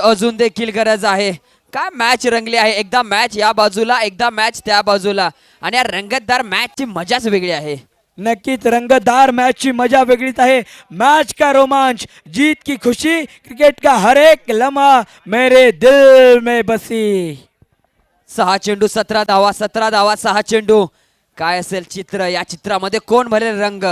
अजून देखील गरज आहे. काय मॅच रंगली आहे. एकदा मॅच या बाजूला, एकदा मॅच त्या बाजूला, आणि या रंगतदार मॅचची मजाच वेगळी आहे. नक्कीच रंगतदार मैच की मजा वेगळीच आहे. मैच का रोमांच, जीत की खुशी, क्रिकेट का हर एक लम्हा मेरे दिल में बसी. 6 चेंडू 17 धावा, 17 धावा 6 चेंडू. काय असेल चित्र, या चित्रामध्ये कोण भरेल रंग.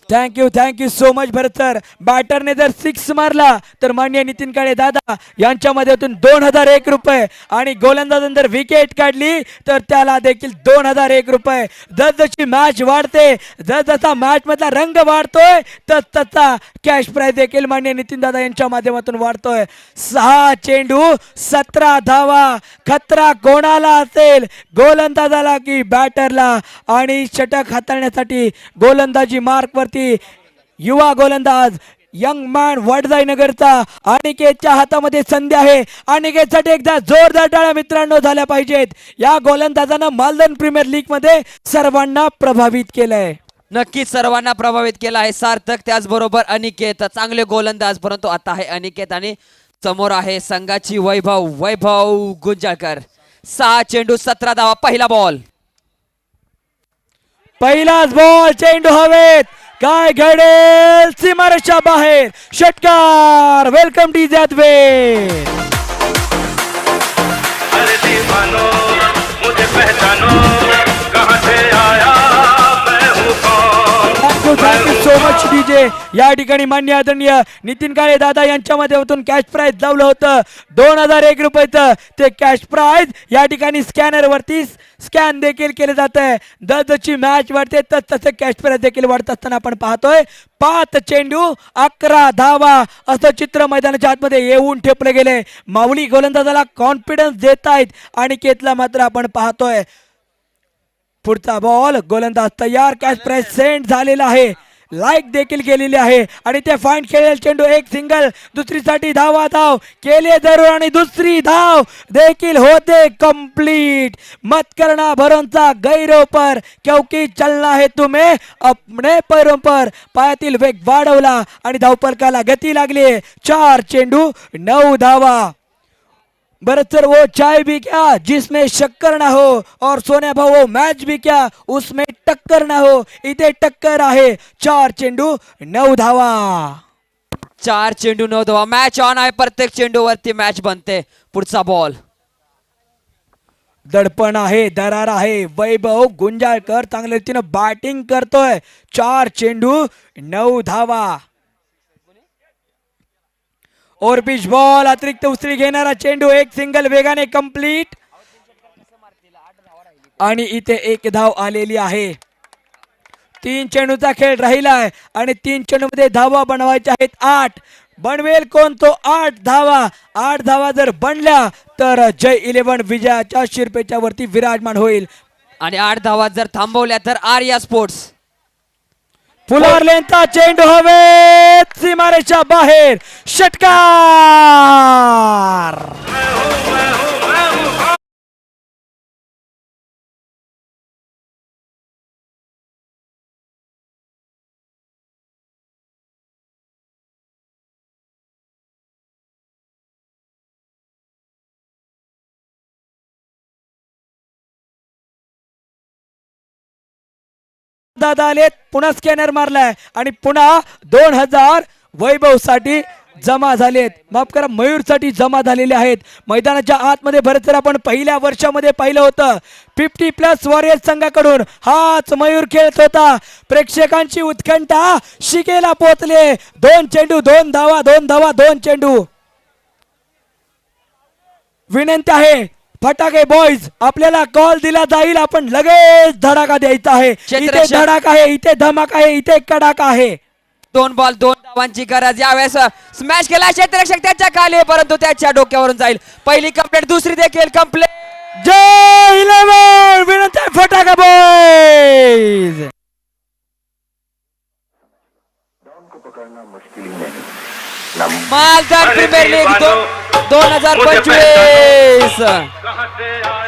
Thank you so much Bharat sir. बॅटरने जर 6 मारला तर माननीय नितीन काळे दादा यांच्या मध्येतून 2001 रुपये, आणि गोलंदाजाने जर विकेट काढली तर त्याला देखील 2001 रुपये. जसजशी मॅच वाढते, जसजसा मॅच मधला रंग वाढतोय, तसतसा कॅश प्राइज देखील माननीय नितीन दादा यांच्या माध्यमातून वाढतोय. 6 चेंडू 17 धावा. खतरा कोणाला असेल, गोलंदाजाला की बॅटरला. आणि षटक हाताळण्यासाठी गोलंदाजी मार्क वरती युवा गोलंदाज यंग मॅन वडजाई नगरचा अनिकेतच्या हातामध्ये संधी आहे. अनिकेतसाठी एकदा जोरदार टाळ्या मित्रांनो झाल्या पाहिजेत. या गोलंदाजानं मालदन प्रीमियर लीग मध्ये सर्वांना प्रभावित केलंय. नक्कीच सर्वांना प्रभावित केला आहे सार्थक, त्याचबरोबर अनिकेत. चांगले गोलंदाज, परंतु आता आहे अनिकेत आणि समोर आहे संघाची वैभव गुंजाळकर. 6 चेंडू 17 धावा. पहिला बॉल. पहिलाच बॉल, चेंडू हवेत. काय घडेल सीमारेषा बाहेर. षटकार. वेलकम डीजे अद्वे. अरे दीवानो मुझे पहचानो, कहां से आया मैं हूं कौन. Thank you so much DJ. या ठिकाणी मान्य आदरणीय नितीन काळे दादा यांच्या माध्यमातून कॅश प्राइज लावलं होतं 2001 रुपयाचं. ते कॅश प्राइज या ठिकाणी स्कॅनर वरती स्कॅन देखील केले जात आहे. जसजशी मॅच वाढते तसं कॅश प्राइज देखील वाढत असताना आपण पाहतोय. 5 चेंडू 11 धावा असं चित्र मैदानाच्या आतमध्ये येऊन ठेपले गेले. माऊली गोलंदाजाला कॉन्फिडन्स देत आहेत. आणि केतला मात्र आपण पाहतोय. पुढचा बॉल. गोलंदाज तयार. कॅश प्राइज सेंड झालेला आहे. लाईक देखील केलेली आहे. आणि ते फाईन खेळेल चेंडू. एक सिंगल. दुसरीसाठी धाव केले जरूर, आणि दुसरी धाव देखील होते कंप्लीट. मत करना भरोसा गैरों पर, क्योंकि चलना है तुम्हें अपने पैरों पर. पायातील वेग वाढवला आणि धावपलकाला गती लागली. 4 चेंडू 9 धावा. भरत सर, वो चाय भी क्या जिसमें शक्कर ना हो, और सोन्या भाऊ वो मैच भी क्या उसमें टक्कर ना हो. इथे टक्कर आहे. 4 चेंडू 9 धावा. 4 चेंडू 9 धावा. मॅच ऑन आहे. प्रत्येक चेंडूवरती मॅच बनते. पुढचा बॉल. दडपण आहे, दरार आहे. वैभव गुंजाळकर चांगल्या रीतीनं बॅटिंग करतोय. 4 चेंडू 9 धावा. और पिच बॉल. अतिरिक्त उसळी घेणारा चेंडू. एक सिंगल वेगाने कंप्लीट, आणि इथे 1 धाव आलेली आहे. 3 चेंडूचा खेळ राहिला आहे, आणि 3 चेंडू मध्ये धावा बनवायच्या आहेत 8. बनवेल कोण तो 8 धावा. 8 धावा जर बनल्या तर जय 11 विजयाच्या शिरपेच्या वरती विराजमान होईल. आणि 8 धावा जर थांबवल्या तर आर्या स्पोर्ट्स. फुलारलेंचा चेंडू हवेत. सीमारेषा बाहेर. षटकार. दादा आलेत. पुन्हा स्कॅनर मारलाय, आणि पुन्हा 2000 वैभव साठी जमा झालेत. माफ करा, मयूर साठी जमा झालेले आहेत. मैदानाच्या आतमध्ये भरत सर आपण पहिल्या वर्षामध्ये पाहिलं होतं 50+ वॉरियर्स संघाकडून हाच मयूर खेळत होता. प्रेक्षकांची उत्कंठा शिकेला पोहोचले. 2 चेंडू 2 धावा. 2 धावा 2 चेंडू. विनंती आहे फटाके बॉयज, आपल्याला कॉल दिला जाईल. आपण लगेच धडाका द्यायचा आहे. इथे धडाका आहे, इथे धमाका आहे, इथे कडाका आहे. 2 बॉल 2 धावांची गरज. यावेळेस स्मॅश केला क्षेत्ररक्षक त्याच्या खाली, परंतु त्याच्या डोक्यावरून जाईल. पहिली कंप्लेंट, दुसरी देखील कंप्लेंट. जय 11. विनंती आहे फटाका बॉयज. मालदार प्रीमियर लीग 2025. कहां से आया